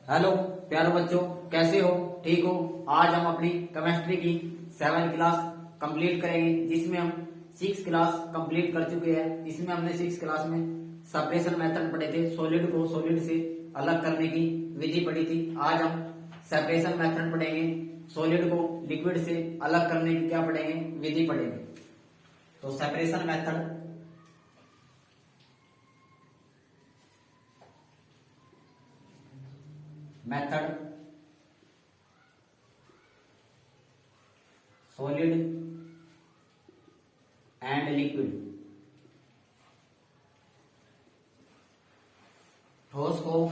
Hello प्यारे बच्चों, कैसे हो? ठीक हो? आज हम अपनी केमिस्ट्री की 7th क्लास कंप्लीट करेंगे, जिसमें हम 6th क्लास कंप्लीट कर चुके हैं। इसमें हमने 6th क्लास में सेपरेशन मेथड पढ़े थे, सॉलिड को सॉलिड से अलग करने की विधि पढ़ी थी। आज हम सेपरेशन मेथड पढ़ेंगे, सॉलिड को लिक्विड से अलग करने की क्या पढ़ेंगे? विधि पढ़ेंगे। तो separation method solid and liquid. ठोस को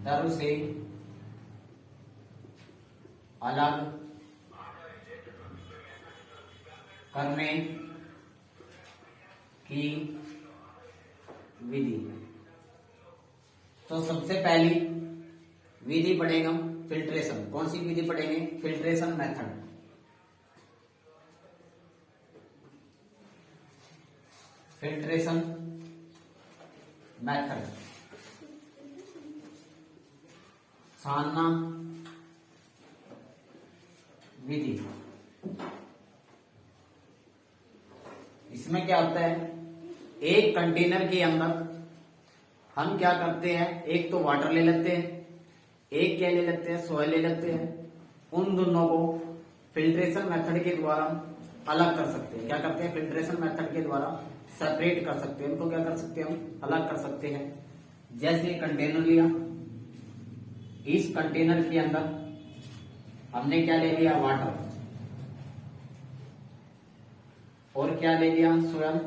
द्रव से अलग करने की विधि। तो सबसे पहली विधि पढ़ेंगे हम फिल्ट्रेशन। कौन सी विधि पढ़ेंगे? Filtration method. फिल्ट्रेशन मेथड छानना विधि। इसमें क्या होता है, एक कंटेनर के अंदर हम क्या करते हैं, एक तो वाटर ले लेते हैं, एक क्या ले लेते हैं, सॉइल ले लेते हैं। उन दोनों को फिल्ट्रेशन मेथड के द्वारा अलग कर सकते हैं। क्या करते हैं? फिल्ट्रेशन मेथड के द्वारा सेपरेट कर सकते हैं। उनको क्या कर सकते हैं? हम अलग कर सकते हैं। जैसे कंटेनर लिया, इस कंटेनर के अंदर हमने क्या ले लिया? वाटर। और क्या ले लिया? सॉइल।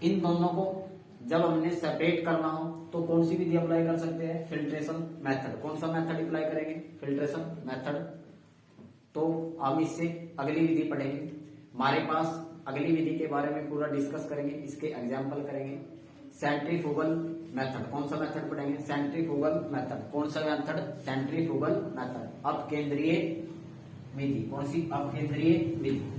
इन दोनों को जब हमने सेपरेट करना हो तो कौन सी विधि अप्लाई कर सकते हैं? Filtration method. कौन सा मेथड अप्लाई करेंगे? Filtration method. तो हम इससे अगली विधि पढ़ेंगे। हमारे पास अगली विधि के बारे में पूरा डिस्कस करेंगे, इसके एग्जाम्पल करेंगे। Centrifugal method. कौन सा मेथड पढ़ेंगे? Centrifugal method. कौन सा मेथड? Centrifugal method. अपकेंद्रीय विधि। कौन सी? अपकेंद्रीय विधि।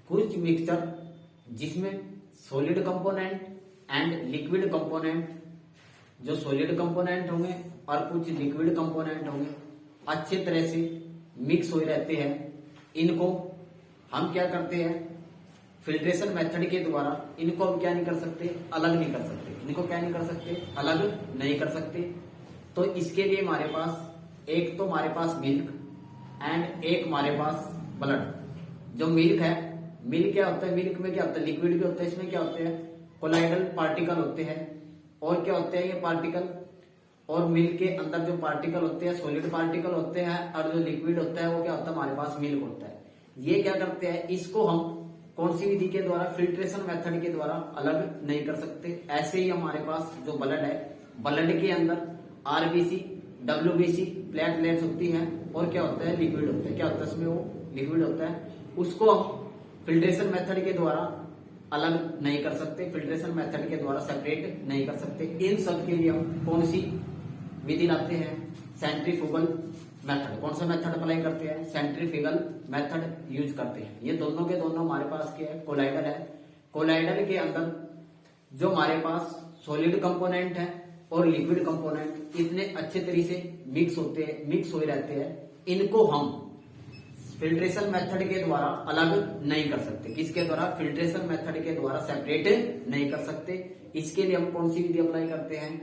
कुछ मिक्सचर जिसमें solid component and liquid component, जो सॉलिड कंपोनेंट होंगे और कुछ लिक्विड कंपोनेंट होंगे, अच्छे तरह से मिक्स हो रहते हैं। इनको हम क्या करते हैं? फिल्ट्रेशन मेथड के द्वारा इनको हम क्या नहीं कर सकते? अलग नहीं कर सकते। इनको क्या नहीं कर सकते? अलग नहीं कर सकते। तो इसके लिए हमारे पास एक तो हमारे पास मिल्क एंड एक हमारे पास ब्लड। जो मिल्क है, मिल्क क्या होता है? मिल्क में क्या होता है? लिक्विड भी होता है। इसमें क्या होते हैं? कोलाइडल पार्टिकल होते हैं। और क्या होते हैं ये पार्टिकल? और मिल्क के अंदर जो पार्टिकल होते हैं सॉलिड पार्टिकल होते हैं, और जो लिक्विड होता है वो क्या होता है? हमारे पास मिल्क होता है। ये क्या करते हैं? इसको हम कौन सी विधि के द्वारा? फिल्ट्रेशन मेथड के द्वारा अलग नहीं कर सकते। ऐसे ही हमारे पास जो ब्लड है, ब्लड के अंदर आरबीसी, डब्ल्यूबीसी प्लेटलेट्स होती हैं, और क्या होता है? लिक्विड होता है। क्या होता है इसमें? वो लिक्विड होता है। उसको हम फिल्ट्रेशन मेथड के द्वारा अलग नहीं कर सकते, फिल्ट्रेशन मेथड के द्वारा सेपरेट नहीं कर सकते। इन सब के लिए हम कौन सी विधि लाते हैं? Centrifugal method. कौन सा मेथड अप्लाई करते हैं? सेंट्रीफ्यूगल मेथड यूज करते हैं। ये दोनों के दोनों हमारे पास क्या है? कोलाइडल है। कोलाइडल के अंदर जो हमारे पास सॉलिड कंपोनेंट है और लिक्विड कंपोनेंट इतने अच्छे तरीके से मिक्स होते हैं, मिक्स हो रहते हैं। इनको हम फिल्ट्रेशन मेथड के द्वारा अलग नहीं कर सकते। किसके द्वारा? फिल्ट्रेशन मेथड के द्वारा सेपरेट नहीं कर सकते। इसके लिए हम कौन सी विधि अप्लाई करते हैं?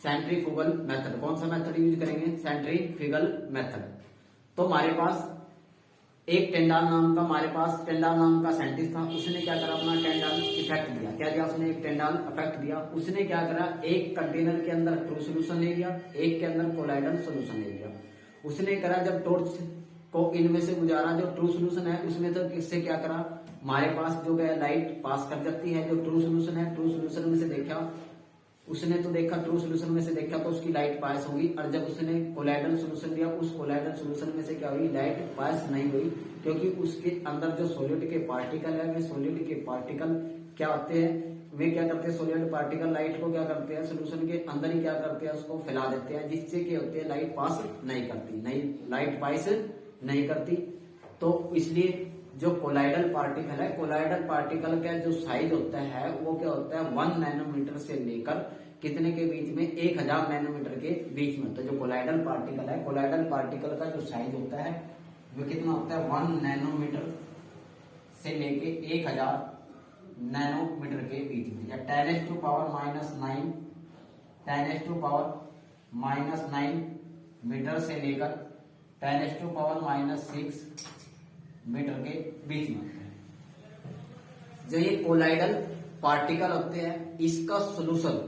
Centrifugal method. कौन सा मेथड यूज करेंगे? Centrifugal method. तो हमारे पास एक टेंडाल नाम का साइंटिस्ट था। उसने क्या करा? अपना टेंडाल इफेक्ट दिया। क्या दिया उसने? एक टेंडाल इफेक्ट दिया। उसने क्या करा? एक कंटेनर के अंदर ट्रू सोल्यूशन ले लिया, एक के अंदर कोलाइडल सोल्यूशन ले लिया। उसने करा जब टॉर्च को इनमें से गुजारा, जो ट्रू सोल्यूशन है उसमें तो किससे क्या करा? हमारे पास जो है लाइट पास कर जाती है। जो ट्रू सोल्यूशन है, ट्रू सोल्यूशन में से देखा उसने तो देखा ट्रू सोल्यूशन में से देखा तो उसकी लाइट पास होगी, और जब उसने कोलाइडल सोल्यूशन दिया उस कोलाइडल सोल्यूशन में से क्या हुई, लाइट पास नहीं हुई, क्योंकि उसके अंदर जो सॉलिड के पार्टिकल है वे सॉलिड के पार्टिकल क्या होते हैं, वे क्या करते हैं, सॉलिड पार्टिकल लाइट को क्या करते हैं, सोल्यूशन के अंदर ही क्या करते हैं, उसको फैला देते हैं, जिससे क्या होते हैं, लाइट पास नहीं करती, नहीं लाइट पास नहीं करती। तो इसलिए जो कोलाइडल पार्टिकल है, कोलाइडल पार्टिकल का जो साइज होता है वो क्या होता है, 1 नैनोमीटर से लेकर कितने के बीच में, 1000 नैनोमीटर के बीच में। तो जो कोलाइडल पार्टिकल है, कोलाइडल पार्टिकल का जो साइज होता है वो कितना होता है, 1 नैनोमीटर से लेके 1000 नैनोमीटर के बीच में, या 10⁻⁹ 10⁻⁹ मीटर से लेकर 10⁻⁶ मीटर के बीच में। जो ये कोलाइडल पार्टिकल होते हैं, इसका सोल्यूशन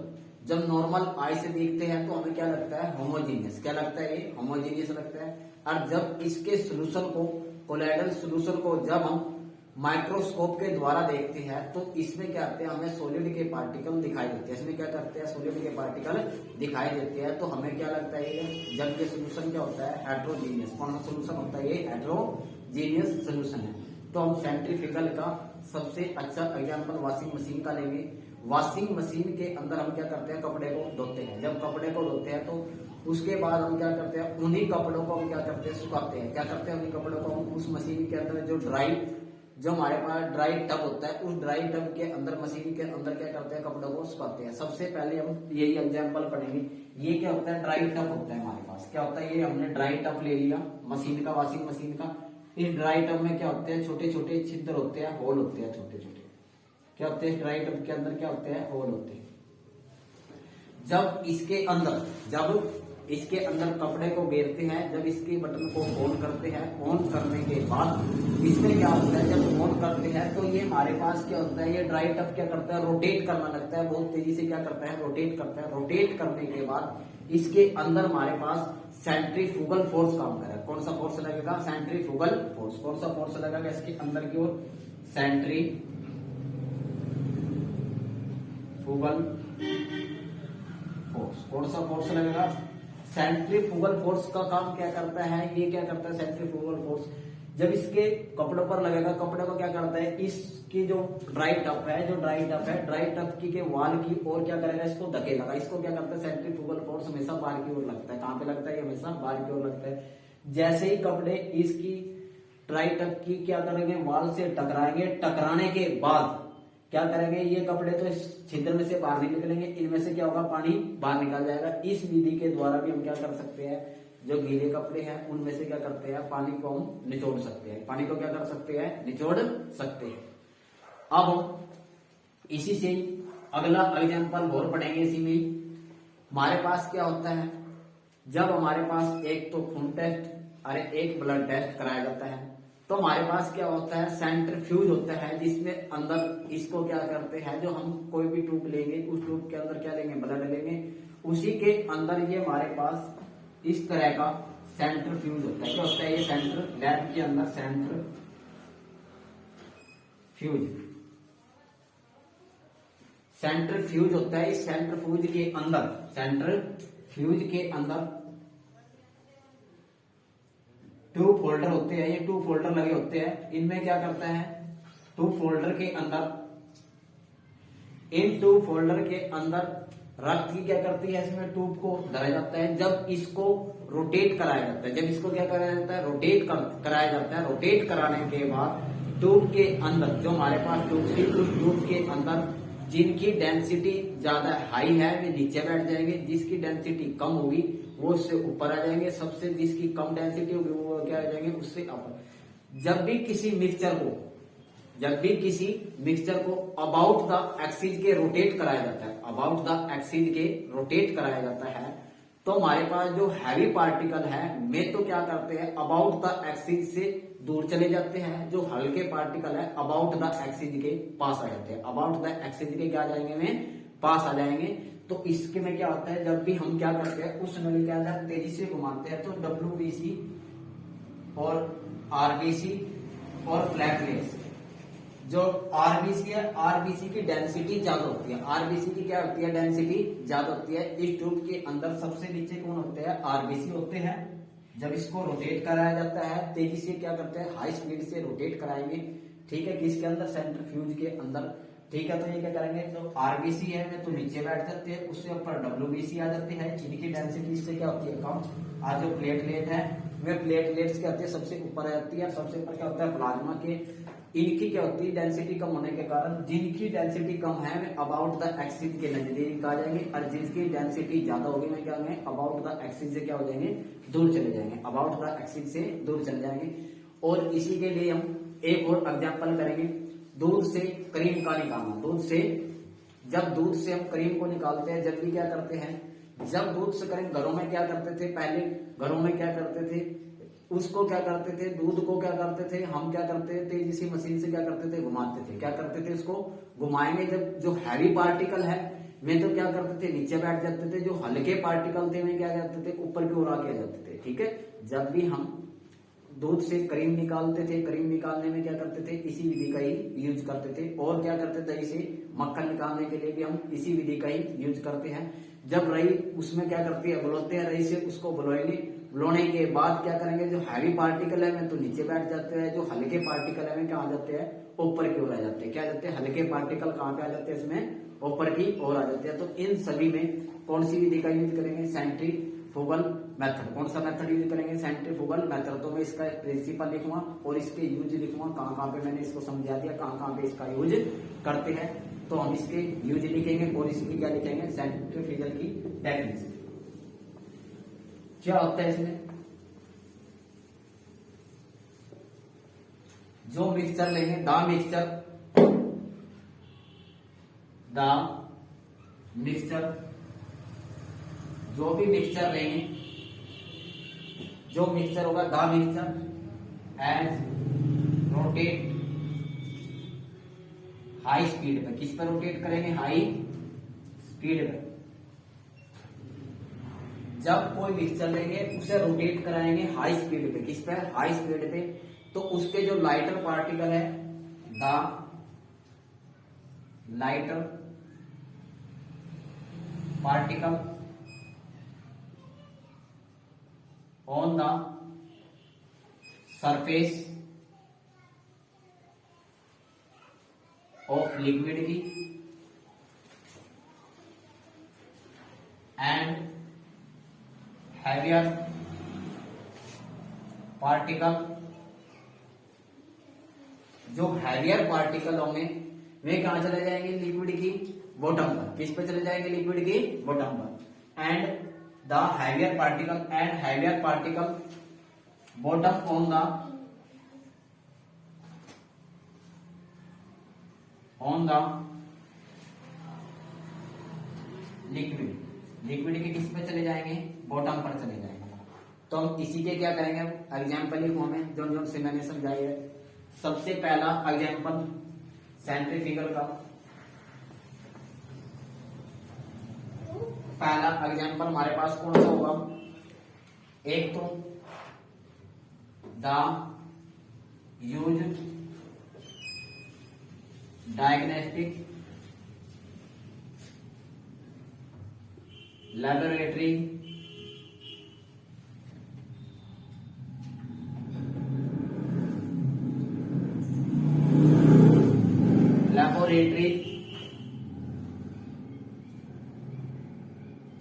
जब नॉर्मल आई से देखते हैं तो हमें क्या लगता है, होमोजीनियस, क्या लगता है, ये होमोजीनियस लगता है। और जब इसके सोल्यूशन को, कोलाइडल सोल्यूशन को जब हम माइक्रोस्कोप के द्वारा देखते हैं तो इसमें क्या करते हैं, हमें सॉलिड के पार्टिकल दिखाई देते हैं, इसमें क्या करते हैं, सॉलिड के पार्टिकल दिखाई देते हैं। तो हमें क्या लगता है, ये जब ये सोल्यूशन क्या होता है, हेट्रोजीनियस, कौन सा सोल्यूशन होता है, ये हेट्रोजीनियस सोल्यूशन है। तो हम सेंट्रीफ्यूगल का सबसे अच्छा एग्जांपल वॉशिंग मशीन का लेंगे। वॉशिंग मशीन के अंदर हम क्या करते हैं, कपड़े को धोते हैं, जब कपड़े को धोते हैं तो उसके बाद हम क्या करते हैं, उन्हीं कपड़ों को हम क्या करते हैं, सुखाते हैं, क्या करते हैं, उन्हीं कपड़ों को हम उस मशीन के अंदर जो जो हमारे पास ड्राई टब होता है, उस ड्राई टब के अंदर, मशीन के अंदर क्या करते हैं, कपड़ों को सुखाते हैं। सबसे पहले हम यही एग्जांपल पढ़ेंगे। ये क्या होता है, ड्राई टब होता है हमारे पास, क्या होता है, ये हमने ड्राई टब ले लिया मशीन का, वॉशिंग मशीन का। इस ड्राई टब में क्या होते हैं, छोटे छोटे छिद्र होते हैं, होल होते हैं, छोटे छोटे क्या होते हैं, ड्राई टब के अंदर क्या होते हैं, होल होते हैं। जब इसके अंदर कपड़े को घेरते हैं, जब इसके बटन को ऑन करते हैं, ऑन करने के बाद इसमें क्या होता है, जब ऑन करते हैं तो ये हमारे पास क्या होता है, ये ड्राई टब क्या करता है, रोटेट करना लगता है, बहुत तेजी से क्या करता है, रोटेट करता है। रोटेट करने के बाद इसके अंदर हमारे पास सेंट्रीफ्यूगल फोर्स काम करेगा। कौन सा फोर्स लगेगा, सेंट्रीफ्यूगल फोर्स। कौन सा फोर्स लगेगा इसके अंदर की ओर, सेंट्रीफ्यूगल फोर्स। कौन सा फोर्स लगेगा, सेंट्रीफ्यूगल फोर्स का काम क्या करता है, ये क्या करता है, सेंट्रीफ्यूगल फोर्स जब इसके कपड़ों पर लगेगा, कपड़े को क्या करता है, इसकी जो ड्राई टब है, ड्राई टब के वाल की ओर क्या करेगा, इसको धकेलेगा। इसको क्या करता है, सेंट्रीफ्यूगल फोर्स हमेशा बाहर की ओर लगता है। कहां पे लगता है, हमेशा बाहर की ओर लगता है। जैसे ही कपड़े इसकी ड्राई टब की क्या करेंगे, वाल से टकराएंगे, टकराने के बाद क्या करेंगे, ये कपड़े तो इस छिद्र में से बाहर नहीं निकलेंगे, इनमें से क्या होगा, पानी बाहर निकल जाएगा। इस विधि के द्वारा भी हम क्या कर सकते हैं, जो गीले कपड़े हैं उनमें से क्या करते हैं, पानी को हम निचोड़ सकते हैं, पानी को क्या कर सकते हैं, निचोड़ सकते हैं। अब हम इसी से अगला एग्जांपल और पढ़ेंगे। इसी में हमारे पास क्या होता है, जब हमारे पास एक तो खून टेस्ट और एक ब्लड टेस्ट कराया जाता है, तो हमारे पास क्या होता है, सेंट्रीफ्यूज होता है, जिसमें अंदर इसको क्या करते हैं, जो हम कोई भी ट्यूब लेंगे, उस ट्यूब के अंदर क्या लेंगे, ब्लड लेंगे, उसी के अंदर ये हमारे पास इस तरह का सेंट्रीफ्यूज होता है। क्या होता है, ये सेंटर लैब के अंदर सेंट्रीफ्यूज होता है। इस सेंट्रीफ्यूज के अंदर ट्यूब फोल्डर होते हैं, ये ट्यूब फोल्डर लगे होते हैं। इनमें क्या करता है, ट्यूब फोल्डर के अंदर, इन ट्यूब फोल्डर के अंदर रक्त की क्या करती है, इसमें ट्यूब को धरा जाता है। जब इसको रोटेट कराया जाता है, जब इसको क्या कराया जाता है, कराया जाता है। रोटेट कराने के बाद ट्यूब के अंदर जो हमारे पास ट्यूब थी, उस ट्यूब के अंदर जिनकी डेंसिटी ज्यादा हाई है वे नीचे बैठ जाएंगे, जिसकी डेंसिटी कम होगी वो उससे ऊपर आ जाएंगे, सबसे जिसकी कम डेंसिटी होगी वो क्या आ जाएंगे, उससे अपर। जब भी किसी मिक्सचर को अबाउट द एक्सिस के रोटेट कराया जाता है, तो हमारे पास जो हैवी पार्टिकल है में तो क्या करते हैं, अबाउट द एक्सिस से दूर चले जाते हैं, जो हल्के पार्टिकल है अबाउट द एक्सिस के पास आ जाते हैं, अबाउट द एक्सिस के क्या आ जाएंगे, में पास आ जाएंगे। तो इसके में क्या होता है, जब भी हम क्या करते हैं, उस नली के अंदर तेजी से घुमाते हैं तो WBC और RBC और प्लेटलेट्स जो आरबीसी है, आरबीसी की डेंसिटी ज्यादा होती है। आरबीसी की क्या होती है? डेंसिटी ज्यादा होती है। इस ट्यूब के अंदर सबसे नीचे कौन होते हैं? आरबीसी होते हैं। जब इसको रोटेट कराया जाता है, तेजी से क्या करते हैं? हाई स्पीड से रोटेट कराएंगे, ठीक है, किसके अंदर? सेंट्रीफ्यूज के अंदर, ठीक है। तो ये क्या करेंगे? तो आरबीसी है में तो नीचे बैठ जाते हैं, उससे ऊपर डब्ल्यूबीसी आ जाती है, इनकी डेंसिटी इससे क्या होती है? कम। आज जो प्लेटलेट है वे प्लेटलेट्स क्या होती है? सबसे ऊपर आ जाती है। सबसे ऊपर क्या होता है? प्लाज्मा के। इनकी क्या होती है? डेंसिटी कम होने के कारण, जिनकी डेंसिटी कम है वे अबाउट द एक्सिस के नजदीक आ जाएंगे, और जिसकी डेंसिटी ज्यादा होगी वे क्या होंगे? अबाउट द एक्सिस से क्या हो जाएंगे? दूर चले जाएंगे, अबाउट द एक्सिस से दूर चले जाएंगे। और इसी के लिए हम एक और एग्जाम्पल करेंगे, दूध से क्रीम का निकालना। दूध से, जब दूध से हम क्रीम को निकालते हैं, जल्दी क्या करते हैं? जब दूध से क्रीम, घरों में क्या करते थे? पहले घरों में क्या करते थे? उसको क्या करते थे? दूध को क्या करते थे? हम क्या करते थे? इसी मशीन से क्या करते थे? घुमाते थे। क्या करते थे? इसको घुमाएंगे, जब जो हैवी पार्टिकल है वे तो क्या करते थे? नीचे बैठ जाते थे, जो हल्के पार्टिकल थे वे क्या करते थे? ऊपर की ओर आके आ जाते थे, ठीक है। जब भी हम दूध से क्रीम निकालते थे, क्रीम निकालने में क्या करते थे? इसी विधि का ही यूज करते थे। और क्या करते थे? इसे मक्खन निकालने के लिए भी हम इसी विधि का ही यूज करते हैं। जब रही उसमें क्या करती है? बुलाते हैं रही से, उसको बुलाएंगे, बुलाने के बाद क्या करेंगे? जो हैवी पार्टिकल है वे तो नीचे बैठ जाते हैं, जो हल्के पार्टिकल है वे क्या आ जाते हैं? ऊपर की ओर आ जाते हैं। क्या आ जाते हैं? हल्के पार्टिकल कहाँ पे आ जाते हैं? इसमें ऊपर की ओर आ जाते हैं। तो इन सभी में कौन सी विधि का यूज करेंगे? Centrifugal method. कौन सा मेथड यूज करेंगे? Centrifugal method. तो मैं इसका प्रिंसिपल लिखूंगा और इसके यूज लिखूंगा, कहाँ कहाँ पे मैंने इसको समझा दिया, कहाँ कहाँ पे इसका यूज करते हैं। तो हम इसके यूज लिखेंगे और इसकी क्या लिखेंगे? सेंट्रीफ्यूगल की टेक्निक। क्या होता है इसमें? जो मिक्सचर लेंगे, द मिक्सचर, जो भी मिक्सचर लेंगे, जो मिक्सचर होगा the mixture as rotate high speed पे। किस पर रोटेट करेंगे? हाई स्पीड पे। जब कोई मिक्सचर लेंगे उसे रोटेट कराएंगे हाई स्पीड पे। किस पे? हाई स्पीड पे। तो उसके जो लाइटर पार्टिकल है, the lighter particle on the surface of liquid की एंड हैवियर पार्टिकल, जो हैवियर पार्टिकल होंगे वे कहां चले जाएंगे? लिक्विड की बॉटम पर। किस पे चले जाएंगे? लिक्विड की बॉटम पर। And the heavier particle bottom on the liquid के किस पे चले जाएंगे? बॉटम पर चले जाएंगे। तो हम इसी के क्या करेंगे? एग्जाम्पल लिखो हमें, जो से मैंने समझाई है। सबसे पहला एग्जाम्पल सेंट्रीफ्यूगल का, पहला एग्जाम्पल हमारे पास कौन सा होगा? एक तो द यूज डायग्नोस्टिक लैबोरेटरी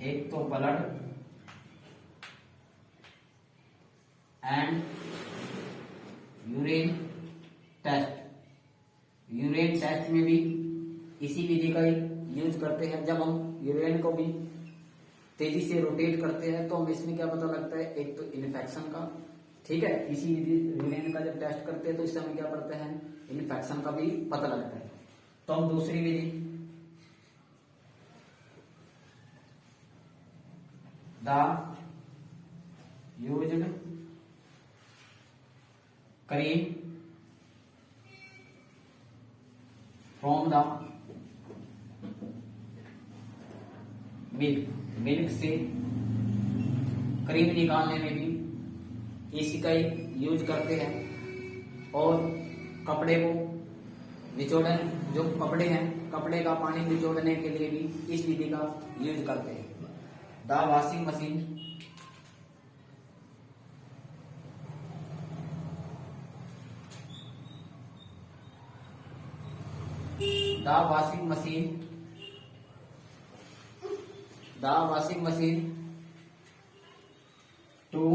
एक तो blood and urine test. Urine test में भी इसी विधि का यूज करते हैं। जब हम यूरिन को भी तेजी से रोटेट करते हैं तो हम इसमें क्या पता लगता है? एक तो इन्फेक्शन का, ठीक है। इसी विधि यूरिन का जब टेस्ट करते हैं तो इससे हमें क्या पड़ता है? इन्फेक्शन का भी पता लगता है। तो हम दूसरी विधि the used cream from the milk से क्रीम निकालने में भी इसी का यूज करते हैं। और कपड़े को निचोड़न जो कपड़े हैं, कपड़े का पानी निचोड़ने के लिए भी इस विधि का यूज करते हैं। The washing machine the washing machine to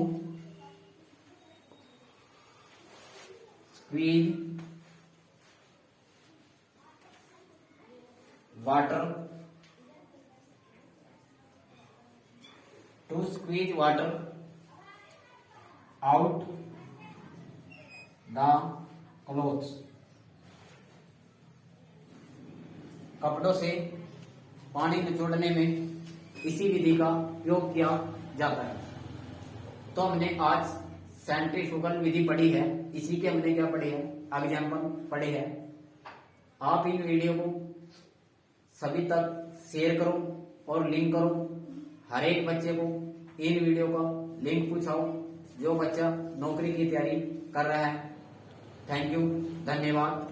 squeeze water out the clothes। कपड़ों से पानी निचोड़ने में इसी विधि का उपयोग किया जाता है। तो हमने आज सेंट्रीफ्यूगल विधि पढ़ी है, इसी के हमने क्या पढ़े हैं, एग्जाम्पल पढ़े हैं। आप इन वीडियो को सभी तक शेयर करो और लिंक करो, हर एक बच्चे को इन वीडियो का लिंक पूछाओ जो बच्चा नौकरी की तैयारी कर रहा है। थैंक यू, धन्यवाद।